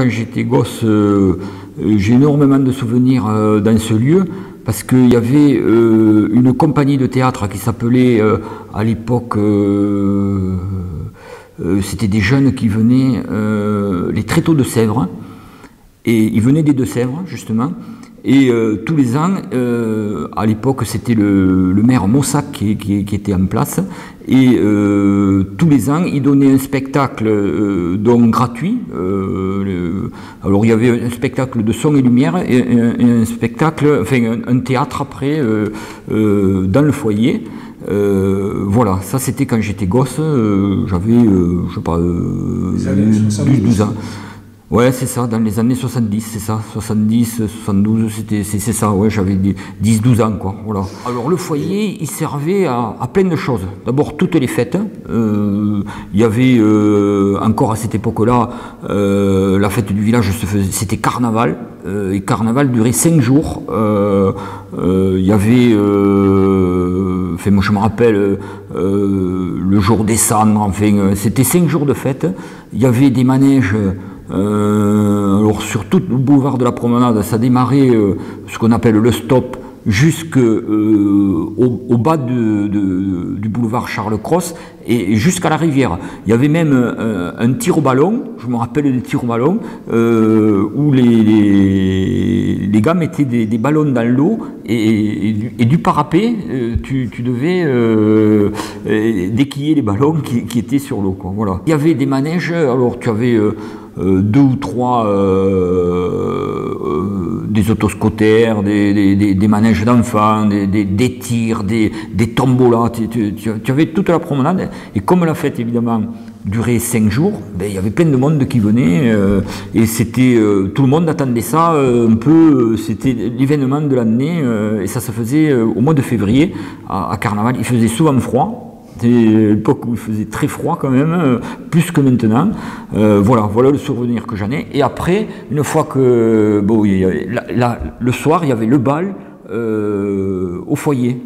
Quand j'étais gosse, j'ai énormément de souvenirs dans ce lieu parce qu'il y avait une compagnie de théâtre qui s'appelait à l'époque, c'était des jeunes qui venaient, les Tréteaux de Sèvres, et ils venaient des Deux-Sèvres justement. Et tous les ans, à l'époque c'était le maire Mossac qui était en place, et tous les ans il donnait un spectacle donc gratuit. Alors il y avait un spectacle de son et lumière et un spectacle, enfin un théâtre après dans le foyer. Voilà, ça c'était quand j'étais gosse, j'avais je sais pas 12 ans. Ouais, c'est ça, dans les années 70, c'est ça, 70, 72, c'est ça, ouais, j'avais 10-12 ans, quoi, voilà. Alors, le foyer, il servait à plein de choses. D'abord, toutes les fêtes, il y avait, encore à cette époque-là, la fête du village, c'était carnaval, et carnaval durait 5 jours, il y avait, enfin, moi je me rappelle, le jour des cendres, enfin, c'était 5 jours de fête, il y avait des manèges. Alors sur tout le boulevard de la Promenade, ça démarrait ce qu'on appelle le stop jusqu'au bas du boulevard Charles-Cros et jusqu'à la rivière. Il y avait même un tir au ballon, je me rappelle des tirs au ballon, où les gars mettaient des ballons dans l'eau et du parapet, tu devais déquiller les ballons qui étaient sur l'eau. Voilà. Il y avait des manèges, alors tu avais 2 ou 3 des autoscooters, des manèges d'enfants, des tirs, des tombolas, tu avais toute la promenade, et comme la fête évidemment durait 5 jours, ben, il y avait plein de monde qui venait, et c'était tout le monde attendait ça un peu, c'était l'événement de l'année, et ça se faisait au mois de février à Carnaval. Il faisait souvent froid. C'était l'époque où il faisait très froid quand même, plus que maintenant. Voilà le souvenir que j'en ai. Et après, une fois que, bon, le soir, il y avait le bal au foyer.